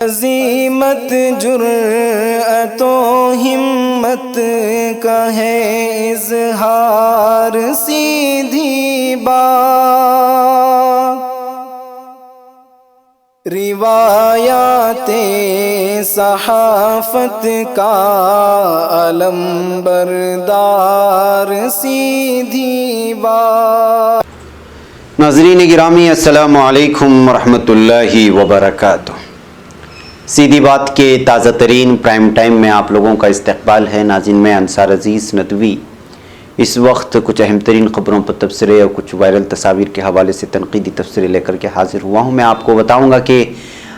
अज़ीमत जुर्अतो हिम्मत का है इज़हार, सीधी बात रिवायाते सहाफ़त का अलम बरदार, सीधी बात। नाज़रीन गिरामी, अस्सलामु अलैकुम वरहमतुल्लाहि वबरकातुह। सीधी बात के ताज़ा तरीन प्राइम टाइम में आप लोगों का इस्तकबाल है। नाज़रीन, मैं अंसार अज़ीज़ नदवी इस वक्त कुछ अहम तरीन ख़बरों पर तबसरे और कुछ वायरल तस्वीर के हवाले से तनकीदी तबसरे लेकर के हाजिर हुआ हूँ। मैं आपको बताऊँगा कि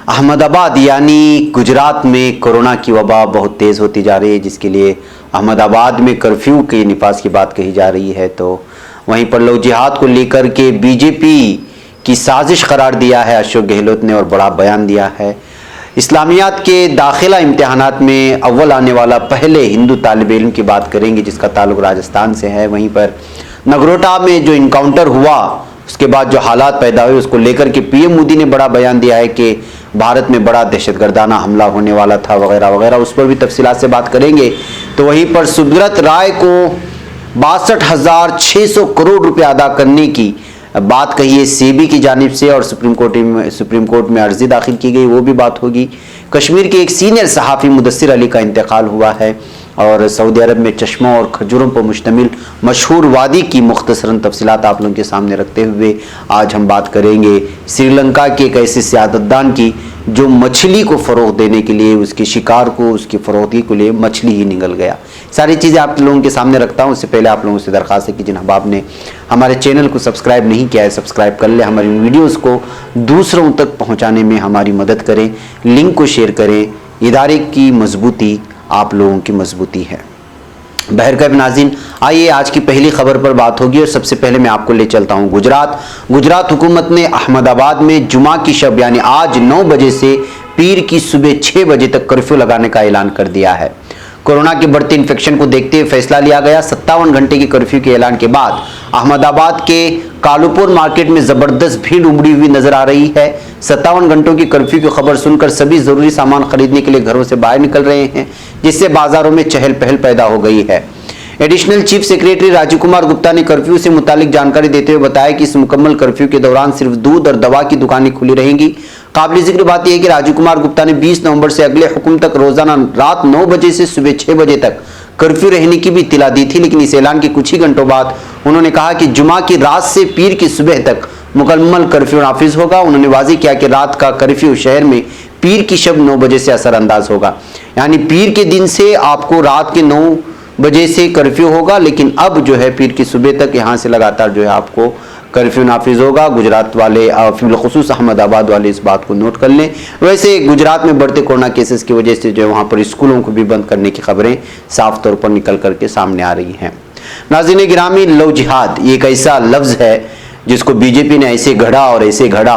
अहमदाबाद यानी गुजरात में कोरोना की वबा बहुत तेज़ होती जा रही है, जिसके लिए अहमदाबाद में कर्फ्यू के निफाज की बात कही जा रही है। तो वहीं पर लव जिहाद को लेकर के बीजेपी की साजिश करार दिया है अशोक गहलोत ने और बड़ा बयान दिया है। इस्लामियात के दाखिला इम्तिहानात में अव्वल आने वाला पहले हिंदू तालिब इल्म की बात करेंगे, जिसका ताल्लुक राजस्थान से है। वहीं पर नगरोटा में जो इनकाउंटर हुआ उसके बाद जो हालात पैदा हुए उसको लेकर के पीएम मोदी ने बड़ा बयान दिया है कि भारत में बड़ा दहशतगर्दाना हमला होने वाला था वगैरह वगैरह। उस पर भी तफसीलात से बात करेंगे। तो वहीं पर सुब्रत राय को 62,600 करोड़ रुपए अदा करने की बात कही है सेबी की जानिब से और सुप्रीम कोर्ट में अर्जी दाखिल की गई, वो भी बात होगी। कश्मीर के एक सीनियर सहाफ़ी मुदस्सिर अली का इंतकाल हुआ है और सऊदी अरब में चश्मों और खजूरों पर मुश्तमिल मशहूर वादी की मुख्तसरन तफसीलात आप लोगों के सामने रखते हुए आज हम बात करेंगे श्रीलंका के एक ऐसे सियादतदान की जो मछली को फ़रोग़ देने के लिए, उसके शिकार को, उसकी फ़रोख्ती के लिए मछली ही निगल गया। सारी चीज़ें आप लोगों के सामने रखता हूँ। उससे पहले आप लोगों से दरख्वास्त है कि जिन अहबाब ने हमारे चैनल को सब्सक्राइब नहीं किया है सब्सक्राइब कर ले, हमारी वीडियोज़ को दूसरों तक पहुँचाने में हमारी मदद करें, लिंक को शेयर करें। इदारे की मजबूती आप लोगों की मजबूती है। बहरकैफ नाज़रीन, आइए आज की पहली खबर पर बात होगी और सबसे पहले मैं आपको ले चलता हूं गुजरात हुकूमत ने अहमदाबाद में जुमा की शब यानी आज 9 बजे से पीर की सुबह 6 बजे तक कर्फ्यू लगाने का ऐलान कर दिया है। कोरोना के बढ़ते इन्फेक्शन को देखते हुए फैसला लिया गया। 57 घंटे के कर्फ्यू के ऐलान के बाद अहमदाबाद के कालूपुर मार्केट में जबरदस्त भीड़ उमड़ी हुई नजर आ रही है। 57 घंटों की कर्फ्यू की खबर सुनकर सभी जरूरी सामान खरीदने के लिए घरों से बाहर निकल रहे हैं, जिससे बाजारों में चहल पहल पैदा हो गई है। Additional chief secretary Rajiv Kumar Gupta ने कर्फ्यू से मुतालिक जानकारी देते हुए बताया कि इस मुकम्मल कर्फ्यू के दौरान सिर्फ दूध और दवा की दुकानें खुली रहेंगी। काबिल जिक्र बात यह है कि राजीव कुमार गुप्ता ने 20 नवंबर से अगले हुक्म तक रोजाना रात 9 बजे से सुबह 6 बजे तक कर्फ्यू रहने की भी इत्तला दी थी, लेकिन इस ऐलान के कुछ ही घंटों बाद उन्होंने कहा कि जुमा की रात से पीर की सुबह तक मुकम्मल कर्फ्यू नाफिज होगा। उन्होंने वाज़ेह किया कि रात का कर्फ्यू शहर में पीर की शब 9 बजे से असरअंदाज होगा, यानी पीर के दिन से आपको रात के 9 बजे से कर्फ्यू होगा, लेकिन अब जो है पीर की सुबह तक यहाँ से लगातार जो है आपको कर्फ्यू नाफिज होगा। गुजरात वाले बिलखुसूस अहमदाबाद वाले इस बात को नोट कर लें। वैसे गुजरात में बढ़ते कोरोना केसेस की वजह से जो है वहाँ पर स्कूलों को भी बंद करने की खबरें साफ तौर पर निकल करके सामने आ रही हैं। नाज़रीन गिरामी, लव जिहाद ये एक ऐसा लफ्ज़ है जिसको बीजेपी ने ऐसे गढ़ा और ऐसे घड़ा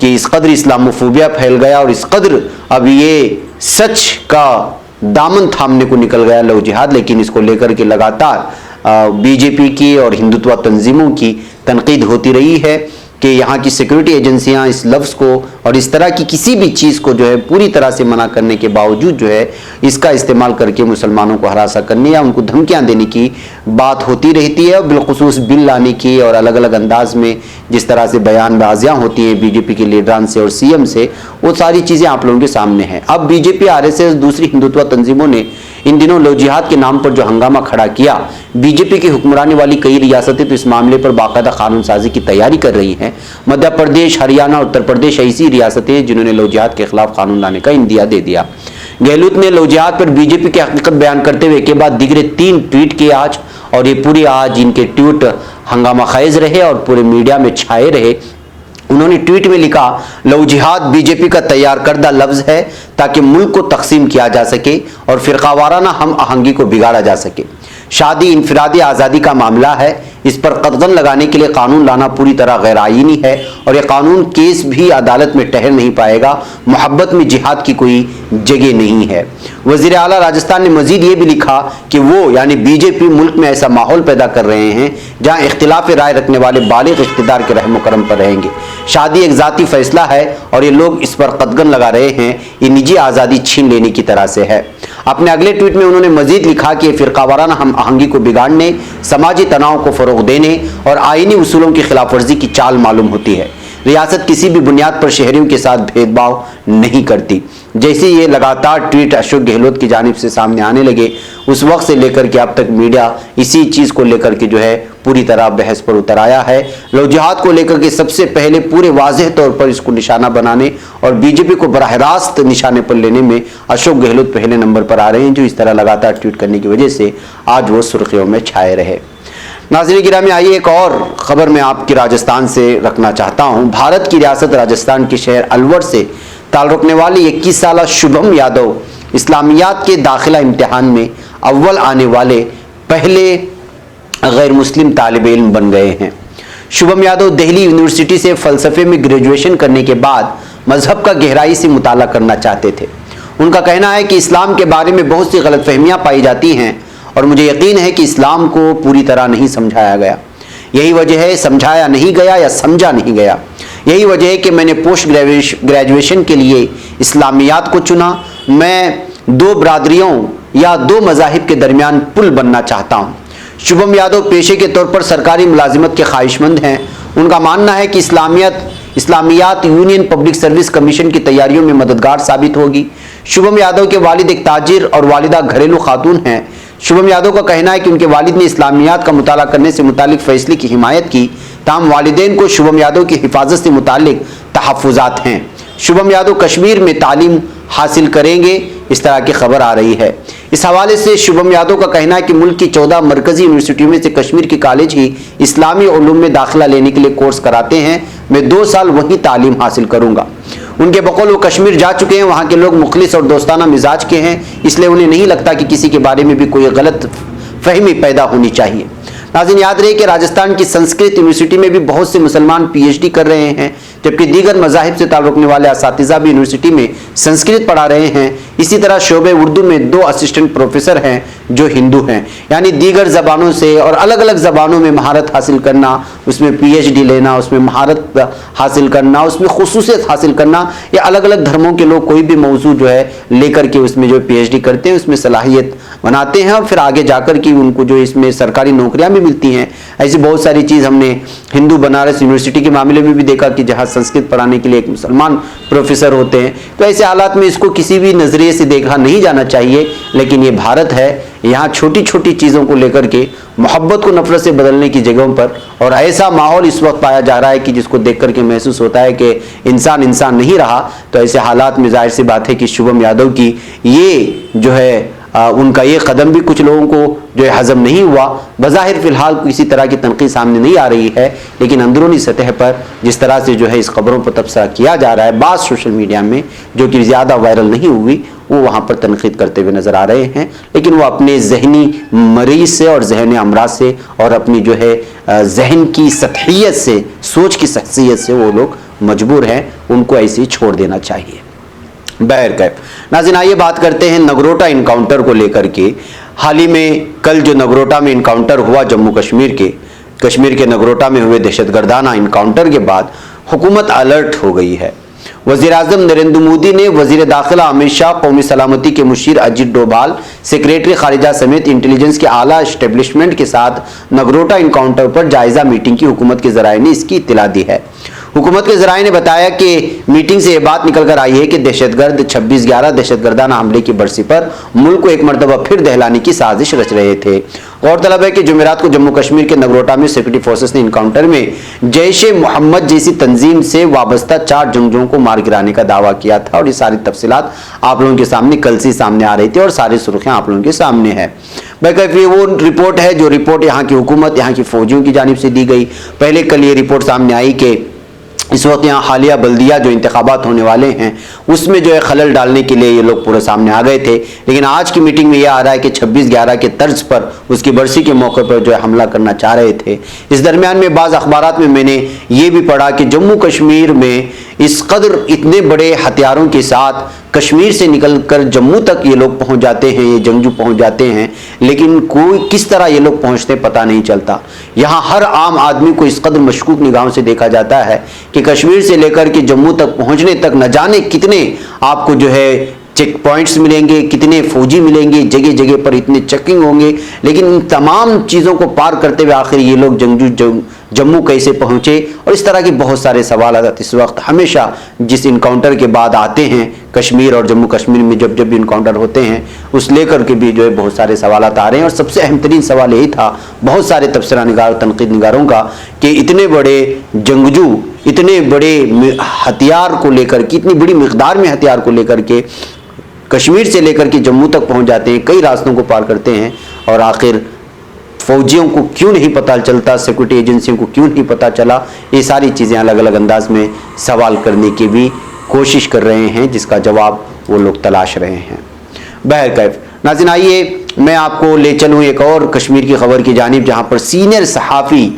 कि इस कदर इस्लामोफोबिया फैल गया और इस कदर अब ये सच का दामन थामने को निकल गया लव जिहाद। लेकिन इसको लेकर के लगातार बीजेपी की और हिंदुत्व तंजीमों की तनकीद होती रही है कि यहाँ की सिक्योरिटी एजेंसियाँ इस लफ्ज़ को और इस तरह की किसी भी चीज़ को जो है पूरी तरह से मना करने के बावजूद जो है इसका इस्तेमाल करके मुसलमानों को हरासा करने या उनको धमकियाँ देने की बात होती रहती है। बिलखुसूस बिल लाने की और अलग अलग अंदाज में जिस तरह से बयानबाजियाँ होती हैं बीजेपी के लीडरान से और सीएम से, वो सारी चीज़ें आप लोगों के सामने हैं। अब बीजेपी, आरएसएस, दूसरी हिंदुत्व तंजीमों ने इन दिनों लव जिहाद के नाम पर जो हंगामा खड़ा किया, बीजेपी की हुक्मरानी वाली कई रियासतें तो इस मामले पर बाकायदा कानून साजी की तैयारी कर रही हैं। मध्य प्रदेश, हरियाणा, उत्तर प्रदेश ऐसी रियासतें हैं जिन्होंने लव जिहाद के खिलाफ कानून लाने का इंदिया दे दिया। गहलोत ने लव जिहाद पर बीजेपी की हकीकत बयान करते हुए के बाद दिगरे 3 ट्वीट किए आज, और ये पूरी आज इनके ट्वीट हंगामा खेज रहे और पूरे मीडिया में छाए रहे। उन्होंने ट्वीट में लिखा, लव जिहाद बीजेपी का तैयार करदा लफ्ज है ताकि मुल्क को तकसीम किया जा सके और फिरकावाराना हम आहंगी को बिगाड़ा जा सके। शादी इनफरादी आज़ादी का मामला है, इस पर कदगन लगाने के लिए कानून लाना पूरी तरह गैर आईनी है और यह कानून केस भी अदालत में ठहर नहीं पाएगा। मोहब्बत में जिहाद की कोई जगह नहीं है। वज़ीर आला राजस्थान ने मजीद ये भी लिखा कि वो यानी बीजेपी मुल्क में ऐसा माहौल पैदा कर रहे हैं जहां इख्तिलाफ राय रखने वाले बालिग इख्तिदार के रहम करम पर रहेंगे। शादी एक ज़ाती फैसला है और ये लोग इस पर कदगन लगा रहे हैं, ये निजी आज़ादी छीन लेने की तरह से है। अपने अगले ट्वीट में उन्होंने मजीद लिखा कि फिरकावाराना हम आहंगी को बिगाड़ने, समाजी तनाव को फरोग देने और आईनी उसूलों की खिलाफ वर्जी की चाल मालूम होती है। रियासत किसी भी बुनियाद पर शहरियों के साथ भेदभाव नहीं करती। जैसे ये लगातार ट्वीट अशोक गहलोत की जानिब से सामने आने लगे, उस वक्त से लेकर के अब तक मीडिया इसी चीज़ को लेकर के जो है पूरी तरह बहस पर उतर आया है। लोग जिहाद को लेकर के सबसे पहले पूरे वाज़ेह तौर पर इसको निशाना बनाने और बीजेपी को बराह रास्त निशाने पर लेने में अशोक गहलोत पहले नंबर पर आ रहे हैं, जो इस तरह लगातार ट्वीट करने की वजह से आज वो सुर्खियों में छाए रहे। नाज़रीन गिरामी, आइए एक और खबर मैं आपकी राजस्थान से रखना चाहता हूं। भारत की रियासत राजस्थान के शहर अलवर से ताल्लुक़ रखने वाली 21 साला शुभम यादव इस्लामियात के दाखिला इम्तिहान में अव्वल आने वाले पहले गैर मुस्लिम तालिब इल्म बन गए हैं। शुभम यादव दिल्ली यूनिवर्सिटी से फ़लसफ़े में ग्रेजुएशन करने के बाद मजहब का गहराई से मुताला करना चाहते थे। उनका कहना है कि इस्लाम के बारे में बहुत सी गलतफहमियाँ पाई जाती हैं और मुझे यकीन है कि इस्लाम को पूरी तरह नहीं समझाया गया। यही वजह है समझाया नहीं गया या समझा नहीं गया। यही वजह है कि मैंने पोस्ट ग्रेजुएशन के लिए इस्लामियात को चुना। मैं दो बरादरियों या दो मज़ाहिब के दरमियान पुल बनना चाहता हूँ। शुभम यादव पेशे के तौर पर सरकारी मुलाजिमत के ख्वाहिशमंद हैं। उनका मानना है कि इस्लामियात यूनियन पब्लिक सर्विस कमीशन की तैयारियों में मददगार साबित होगी। शुभम यादव के वालिद एक ताजिर और वालिदा घरेलू खातून हैं। शुभम यादव का कहना है कि उनके वालिद ने इस्लामियात का मुताला करने से मुतालिक फैसले की हिमायत की, ताहम वालिदैन को शुभम यादव की हिफाजत से मुतालिक तहफ़्फ़ुज़ात हैं। शुभम यादव कश्मीर में तालीम हासिल करेंगे, इस तरह की खबर आ रही है। इस हवाले से शुभम यादव का कहना है कि मुल्क की 14 मरकजी यूनिवर्सिटियों में से कश्मीर की कॉलेज ही इस्लामी उलूम में दाखिला लेने के लिए कोर्स कराते हैं। मैं 2 साल वहीं तालीम हासिल करूंगा। उनके बकौल वो कश्मीर जा चुके हैं, वहाँ के लोग मुखलिस और दोस्ताना मिजाज के हैं, इसलिए उन्हें नहीं लगता कि किसी के बारे में भी कोई गलत फहमी पैदा होनी चाहिए। नाज़रीन याद रहे कि राजस्थान की संस्कृत यूनिवर्सिटी में भी बहुत से मुसलमान पीएचडी कर रहे हैं, जबकि दीगर मज़ाहिब से ताल्लुक़ रखने वाले असातिज़ा भी यूनिवर्सिटी में संस्कृत पढ़ा रहे हैं। इसी तरह शोबे उर्दू में 2 असिस्टेंट प्रोफेसर हैं जो हिंदू हैं। यानी दीगर ज़बानों से और अलग अलग ज़बानों में महारत हासिल करना, उसमें पीएचडी लेना, उसमें महारत हासिल करना, उसमें खुसूसियत हासिल करना, या अलग अलग धर्मों के लोग कोई भी मौजू जो है लेकर के उसमें जो पीएचडी करते हैं, उसमें सलाहियत बनाते हैं और फिर आगे जाकर के उनको जो इसमें सरकारी नौकरियां भी मिलती हैं। ऐसी बहुत सारी चीज़ हमने हिंदू बनारस यूनिवर्सिटी के मामले में भी देखा कि जहाँ संस्कृत पढ़ाने के लिए एक मुसलमान प्रोफेसर होते हैं। तो ऐसे हालात में इसको किसी भी नज़रिए से देखा नहीं जाना चाहिए, लेकिन ये भारत है, यहाँ छोटी छोटी चीज़ों को लेकर के मोहब्बत को नफरत से बदलने की जगहों पर और ऐसा माहौल इस वक्त पाया जा रहा है कि जिसको देख करके महसूस होता है कि इंसान इंसान नहीं रहा। तो ऐसे हालात में जाहिर सी बात है कि शुभम यादव की ये जो है उनका ये कदम भी कुछ लोगों को जो है हजम नहीं हुआ। बज़ाहिर फ़िलहाल किसी तरह की तनक़ीद सामने नहीं आ रही है, लेकिन अंदरूनी सतह पर जिस तरह से जो है इस खबरों पर तबसरा किया जा रहा है बाज़ सोशल मीडिया में, जो कि ज़्यादा वायरल नहीं हुई, वो वहाँ पर तनक़ीद करते हुए नज़र आ रहे हैं। लेकिन वो अपने जहनी मरीज़ से और जहनी अमराज से और अपनी जो है जहन की सतहियत से, सोच की शख्सियत से वो लोग मजबूर हैं, उनको ऐसे ही छोड़ देना चाहिए। बहरकैफ नाज़रीन, आइए बात करते हैं नगरोटा इनकाउंटर को लेकर के। हाल ही में कल जो नगरोटा में इनकाउंटर हुआ जम्मू कश्मीर के नगरोटा में हुए दहशतगर्दाना इनकाउंटर के बाद हुकूमत अलर्ट हो गई है। वज़ीर आज़म नरेंद्र मोदी ने वज़ीर दाखिला अमित शाह, कौमी सलामती के मुशीर अजीत डोभाल, सेक्रेटरी खारिजा समेत इंटेलिजेंस के आला एस्टेब्लिशमेंट के साथ नगरोटा इनकाउंटर पर जायज़ा मीटिंग की हुकूमत के ज़राए ने इसकी इत्तला दी है। हुकूमत के ज़राए ने बताया कि मीटिंग से यह बात निकल कर आई है कि दहशतगर्द 26/11 दहशतगर्दाना हमले की बरसी पर मुल्क को एक मरतबा फिर दहलाने की साजिश रच रहे थे। गौरतलब है कि जुमेरात को जम्मू कश्मीर के नगरोटा में सिक्योरिटी फोर्सेस ने इनकाउंटर में जैश-ए-मोहम्मद जैसी तंजीम से वाबस्ता 4 जंगजुओं को मार गिराने का दावा किया था। और ये सारी तफसीलात आप लोगों के सामने कल से सामने आ रही थी और सारी सुर्खियां आप लोगों के सामने है। ये वो रिपोर्ट है जो रिपोर्ट यहाँ की हुकूमत, यहाँ की फौजियों की जानिब से दी गई। पहले कल ये रिपोर्ट सामने आई कि इस वक्त यहाँ हालिया बल्दिया जो इंतखाबात होने वाले हैं उसमें जो है खलल डालने के लिए ये लोग पूरे सामने आ गए थे। लेकिन आज की मीटिंग में ये आ रहा है कि 26/11 के तर्ज पर उसकी बरसी के मौके पर जो है हमला करना चाह रहे थे। इस दरमियान में बाज़ अखबारात में मैंने ये भी पढ़ा कि जम्मू कश्मीर में इस कदर इतने बड़े हथियारों के साथ कश्मीर से निकलकर जम्मू तक ये लोग पहुंच जाते हैं, ये जंगजू पहुंच जाते हैं, लेकिन कोई किस तरह ये लोग पहुंचते पता नहीं चलता। यहाँ हर आम आदमी को इस कदर मशकूक निगाहों से देखा जाता है कि कश्मीर से लेकर के जम्मू तक पहुंचने तक न जाने कितने आपको जो है चेक पॉइंट्स मिलेंगे, कितने फौजी मिलेंगे, जगह जगह पर इतने चेकिंग होंगे, लेकिन इन तमाम चीज़ों को पार करते हुए आखिर ये लोग जंगजू जम्मू कैसे पहुंचे, और इस तरह के बहुत सारे सवाल इस वक्त हमेशा जिस इनकाउंटर के बाद आते हैं कश्मीर और जम्मू कश्मीर में जब भी इनकाउंटर होते हैं उस लेकर के भी जो है बहुत सारे सवाल आ रहे हैं। और सबसे अहम तरीन सवाल यही था बहुत सारे तबसरा निगार तनकीद निगारों का कि इतने बड़े जंगजू इतने बड़े हथियार को लेकर के, इतनी बड़ी मिकदार में हथियार को लेकर के कश्मीर से लेकर के जम्मू तक पहुंच जाते हैं, कई रास्तों को पार करते हैं, और आखिर फौजियों को क्यों नहीं पता चलता, सिक्योरिटी एजेंसियों को क्यों नहीं पता चला, ये सारी चीज़ें अलग अलग अंदाज में सवाल करने की भी कोशिश कर रहे हैं, जिसका जवाब वो लोग तलाश रहे हैं। बहरकैफ नाज़रीन, आइए मैं आपको ले चलूँ एक और कश्मीर की खबर की जानिब, जहाँ पर सीनियर सहाफ़ी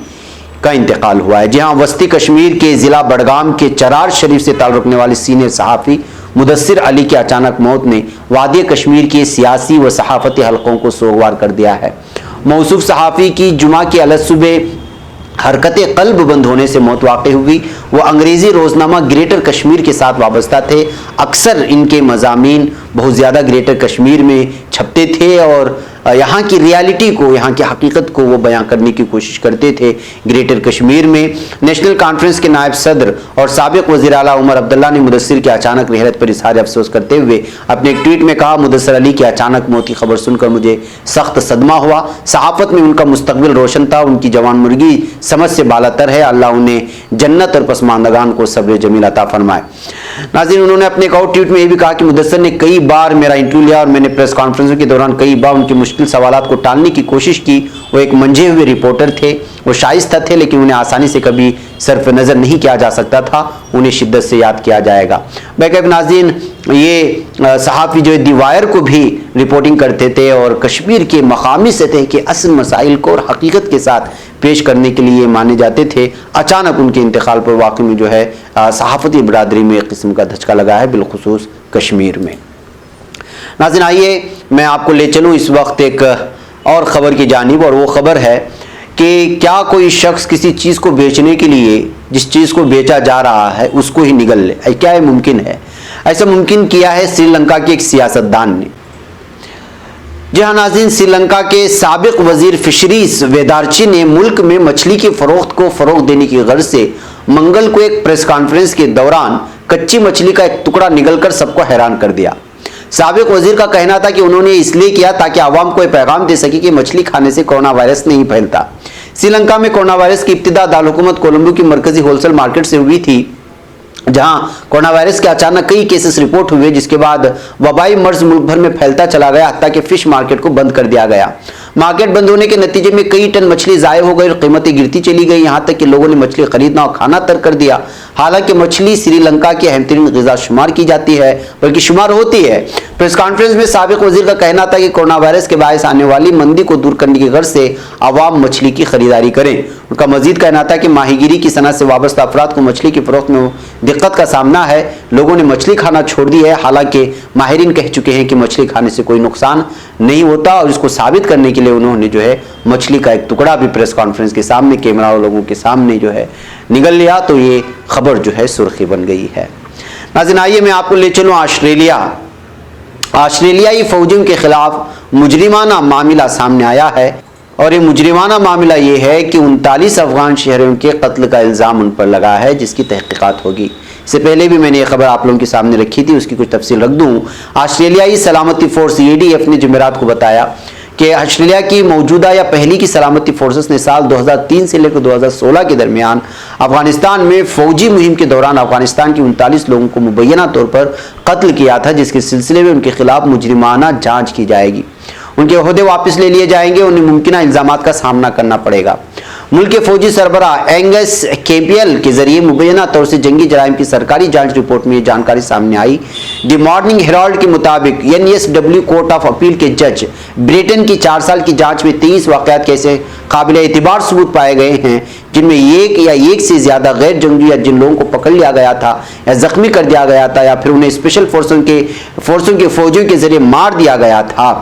का इंतकाल हुआ है। जहाँ वस्ती कश्मीर के ज़िला बडगाम के चरार शरीफ से ताल्लुक़ रखने वाले सीनियर सहाफ़ी मुदस्सिर अली की अचानक मौत ने वादी कश्मीर के सियासी व सहाफ़ती हलकों को सोगवार कर दिया है। मौसूफ सहाफ़ी की जुमा की अलग सुबह हरकत कल्ब बंद होने से मौत वाक़ई हुई। वो अंग्रेज़ी रोज़नामा ग्रेटर कश्मीर के साथ वाबस्ता थे। अक्सर इनके मज़ामीन बहुत ज़्यादा ग्रेटर कश्मीर में छपते थे और यहाँ की रियलिटी को, यहाँ की हकीकत को वो बयां करने की कोशिश करते थे। ग्रेटर कश्मीर में नेशनल कॉन्फ्रेंस के नायब सदर और साबिक वज़ीर आला उमर अब्दुल्ला ने मुदस्सिर की अचानक रहलत पर इज़हार अफसोस करते हुए अपने एक ट्वीट में कहा, मुदस्सिर अली की अचानक मौत की खबर सुनकर मुझे सख्त सदमा हुआ। सहाफ़त में उनका मुस्तकबिल रोशन था, उनकी जवान मुर्गी समझ से बालातर है। अल्लाह उन्हें जन्नत और पसमानदगान को सब्र जमील अता फरमाए। नाज़रीन, उन्होंने अपने एक और ट्वीट में यह भी कहा कि मुदस्सिर ने कई बार मेरा इंटरव्यू लिया और मैंने प्रेस कॉन्फ्रेंसों के दौरान कई बार उनकी मुश्किल सवालात को टालने की कोशिश की। वो एक मंझे हुए रिपोर्टर थे, वो शाइस्ता थे, लेकिन उन्हें आसानी से कभी सरफ नज़र नहीं किया जा सकता था। उन्हें शिद्दत से याद किया जाएगा। बैकअप नाज़रीन, ये सहाफ़ी जो दी वायर को भी रिपोर्टिंग करते थे और कश्मीर के मकामी सतह के असल मसाइल को और हकीकत के साथ पेश करने के लिए माने जाते थे। अचानक उनके इंतकाल पर वाकई में जो है सहाफ़ती बरादरी में एक किस्म का धचका लगा है, बिलखुसूस कश्मीर में। नाज़रीन, आइए मैं आपको ले चलूँ इस वक्त एक और ख़बर की जानिब, और वो ख़बर है कि क्या कोई शख्स किसी चीज़ को बेचने के लिए जिस चीज़ को बेचा जा रहा है उसको ही निगल ले, क्या ये मुमकिन है? ऐसा मुमकिन किया है श्रीलंका के एक सियासतदान ने। जी हाँ नाज़रीन, श्रीलंका के साबिक वजीर फिशरीज वेदारची ने मुल्क में मछली की फरोख्त को फ़रोग़ देने की गर्ज से मंगल को एक प्रेस कॉन्फ्रेंस के दौरान कच्ची मछली का एक टुकड़ा निगलकर सबको हैरान कर दिया। साबिक वजीर का कहना था कि उन्होंने इसलिए किया ताकि आवाम को एक पैगाम दे सके कि मछली खाने से कोरोना वायरस नहीं फैलता। श्रीलंका में कोरोना वायरस की इब्तिदा दारुल-हुकूमत कोलंबो की मरकजी होलसेल मार्केट से हुई थी, जहां कोरोना वायरस के अचानक कई केसेस रिपोर्ट हुए, जिसके बाद वबाई मर्ज मुल्क भर में फैलता चला गया, हत्ता कि फिश मार्केट को बंद कर दिया गया। मार्केट बंद होने के नतीजे में कई टन मछली ज़ाय हो गई और कीमतें गिरती चली गई, यहाँ तक कि लोगों ने मछली खरीदना और खाना तर्क कर दिया। हालांकि मछली श्रीलंका की अहम तरीन ग़िज़ा शुमार की जाती है, बल्कि शुमार होती है। प्रेस कॉन्फ्रेंस में साबिक वजीर का कहना था कि कोरोना वायरस के बायस आने वाली मंदी को दूर करने की गर्ज से आवाम मछली की खरीदारी करें। उनका मजीद कहना था कि माहीगिरी की सनत से वाबस्ता अफराद को मछली की फरोख्त में दिक्कत का सामना है। लोगों ने मछली खाना छोड़ दी है, हालांकि माहिरीन कह चुके हैं कि मछली खाने से कोई नुकसान नहीं होता, और इसको साबित करने के लिए उन्होंने जो है मछली का एक टुकड़ा भी प्रेस कॉन्फ्रेंस के सामने कैमरा और लोगों के सामने जो है निगल लिया, तो ये खबर जो है सुर्खी बन गई है। नाज़रीन, आइए मैं आपको ले चलूँ ऑस्ट्रेलिया। ऑस्ट्रेलियाई फौजियों के खिलाफ मुजरिमाना मामला सामने आया है, और ये मुजरिमाना मामला ये है कि 39 अफगान शहरियों के कत्ल का इल्ज़ाम उन पर लगा है, जिसकी तहकीकात होगी। इससे पहले भी मैंने ये खबर आप लोगों के सामने रखी थी, उसकी कुछ तफसील रख दूँ। ऑस्ट्रेलियाई सलामती फोर्स ADF ने जुमेरात को बताया कि ऑस्ट्रेलिया की मौजूदा या पहली की सलामती फोर्सेस ने साल 2003 से लेकर 2016 के दरमियान अफगानिस्तान में फौजी मुहिम के दौरान अफगानिस्तान के 39 लोगों को मुबैना तौर पर कत्ल किया था, जिसके सिलसिले में उनके खिलाफ मुजरिमाना जांच की जाएगी। उनके ओहदे वापस ले लिए जाएंगे, उन्हें मुमकिन इल्ज़ामात का सामना करना पड़ेगा। मुल्क के फौजी सरबरा एंगस केपीएल के जरिए मुबैना तौर से जंगी जराइम की सरकारी जांच रिपोर्ट में ये जानकारी सामने आई। द मॉर्निंग हेराल्ड के मुताबिक NSW कोर्ट ऑफ अपील के जज ब्रिटेन की 4 साल की जांच में 23 वाकयात के ऐसे काबिल एतबार सबूत पाए गए हैं जिनमें एक या एक से ज्यादा गैर जंगी या जिन लोगों को पकड़ लिया गया था या जख्मी कर दिया गया था या फिर उन्हें स्पेशल फोर्सों के फौजियों के जरिए मार दिया गया था।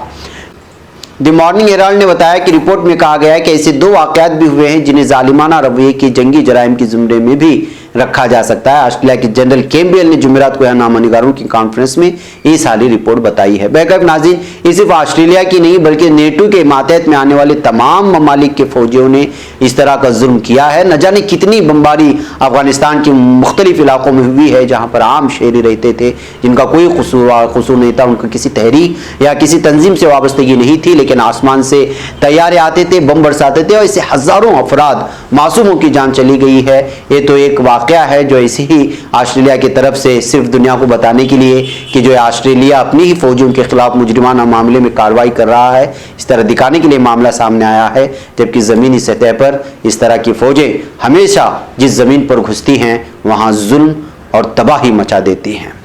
द मॉर्निंग हेराल्ड ने बताया कि रिपोर्ट में कहा गया है कि ऐसे 2 वाकयात भी हुए हैं जिन्हें जालिमाना रवैये के जंगी जराइम की जुमरे में भी रखा जा सकता है। ऑस्ट्रेलिया के जनरल कैम्पबेल ने जुमेरात को नामा निगारों की कॉन्फ्रेंस में इस हाली रिपोर्ट बताई है। बैकअप नाज़रीन, ये सिर्फ ऑस्ट्रेलिया की नहीं बल्कि नेटो के मातहत में आने वाले तमाम ममालिक के फौजियों ने इस तरह का जुल्म किया है। न जाने कितनी बमबारी अफगानिस्तान के मुख्तलिफ इलाकों में हुई है जहाँ पर आम शहरी रहते थे जिनका कोई कसूर नहीं था, उनका किसी तहरीक या किसी तंजीम से वाबस्तगी नहीं थी, लेकिन आसमान से तैयारे आते थे, बम बरसाते थे और इससे हजारों अफराद मासूमों की जान चली गई है। ये तो एक वाकया है जो ऐसे ही ऑस्ट्रेलिया की तरफ से सिर्फ दुनिया को बताने के लिए कि जो ऑस्ट्रेलिया अपनी ही फौजियों के खिलाफ मुजरिमाना मामले में कार्रवाई कर रहा है, इस तरह दिखाने के लिए मामला सामने आया है। जबकि ज़मीनी सतह पर इस तरह की फौजें हमेशा जिस ज़मीन पर घुसती हैं वहाँ जुल्म और तबाही मचा देती हैं।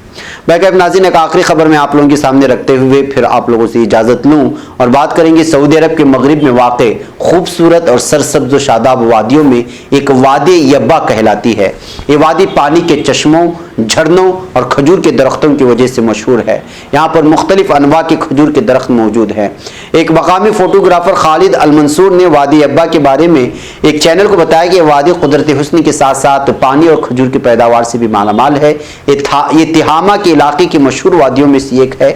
बैकअप नाज़रीन, एक आखिरी खबर में आप लोगों के सामने रखते हुए फिर आप लोगों से इजाज़त लूँ और बात करेंगे सऊदी अरब के मगरिब में वाक़े खूबसूरत और सरसब्ज व शादाब वादियों में एक वादी यब्बा कहलाती है। ये वादी पानी के चश्मों, झरनों और खजूर के दरख्तों की वजह से मशहूर है। यहाँ पर मुख्तलिफ अनवा के खजूर के दरख्त मौजूद हैं। एक मकामी फोटोग्राफर खालिद अल मंसूर ने वादी यब्बा के बारे में एक चैनल को बताया कि वादी कुदरती हुस्न के साथ साथ पानी और खजूर की पैदावार से भी मालामाल है। ये तिहामा के इलाके की मशहूर वादियों में से एक है।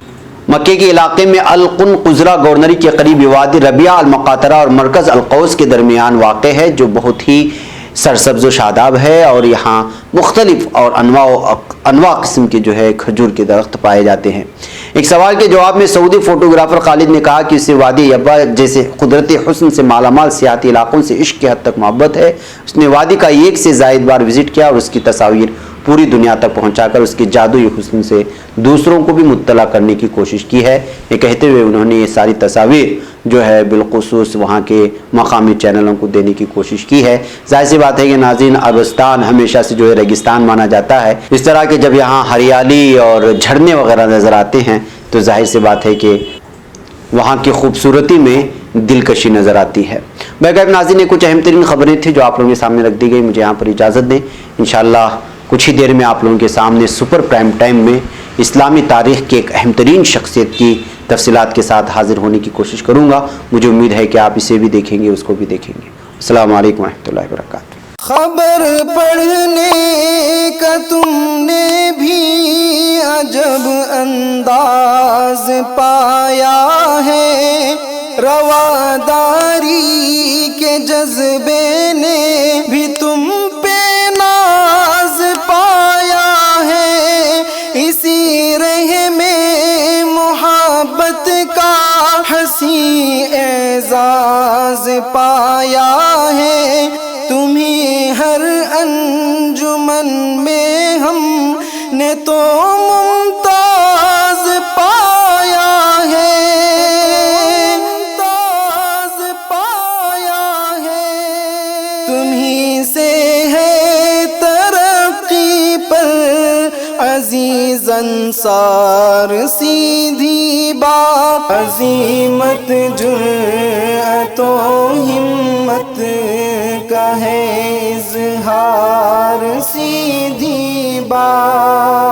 मक्के के इलाके में अल-कुन कुजरा गवर्नरी के करीब वादी रबिया अल मकातरा और मरकज अल कौस के दरमियान वाक़ है जो बहुत ही सरसब्ज व शादाब है और यहाँ मुख्तलिफ और अनवा किस्म के जो है खजूर के दरख्त पाए जाते हैं। एक सवाल के जवाब में सऊदी फोटोग्राफर खालिद ने कहा कि उसे वादी यब्बा जैसे कुदरती हुस्न से मालामाल सियाती इलाकों से इश्क की हद तक मोहब्बत है। उसने वादी का 1 से ज़ायद बार विजिट किया और उसकी तस्वीर पूरी दुनिया तक पहुंचाकर उसके जादुई हुस्न से दूसरों को भी मुत्तला करने की कोशिश की है। ये कहते हुए उन्होंने ये सारी तस्वीर जो है बिलखुसूस वहाँ के मकामी चैनलों को देने की कोशिश की है। जाहिर सी बात है कि नाज़रीन, अरबस्तान हमेशा से जो है रेगिस्तान माना जाता है। इस तरह के जब यहाँ हरियाली और झरने वगैरह नज़र आते हैं तो जाहिर सी बात है कि वहाँ की खूबसूरती में दिलकशी नज़र आती है। बैकअप नाज़रीन, कुछ अहम तरीन खबरें थी जो आप लोगों के सामने रख दी गई। मुझे यहाँ पर इजाज़त दें। इंशाअल्लाह कुछ ही देर में आप लोगों के सामने सुपर प्राइम टाइम में इस्लामी तारीख़ की एक अहम तरीन शख्सियत की तफसीलात के साथ हाजिर होने की कोशिश करूँगा। मुझे उम्मीद है कि आप इसे भी देखेंगे, उसको भी देखेंगे। अस्सलामु अलैकुम रहमतुल्लाहि व बरकातुहू। खबर पढ़ने का तुमने भी अजब अंदाज पाया है, रवादारी के जज्बे ने भी तुम पे नाज पाया है, इसी रह में मोहब्बत का हंसी एजाज पाया है, तुम्हें हर अंजुमन में हमने तो मुमताज पाया है, मुमताज पाया है, तुम्हीं से है तरक्की पर अजीज अंसार सीधी बात, अजीमत जुर्अतो हिम्मत का है इज़हार सीधी बात।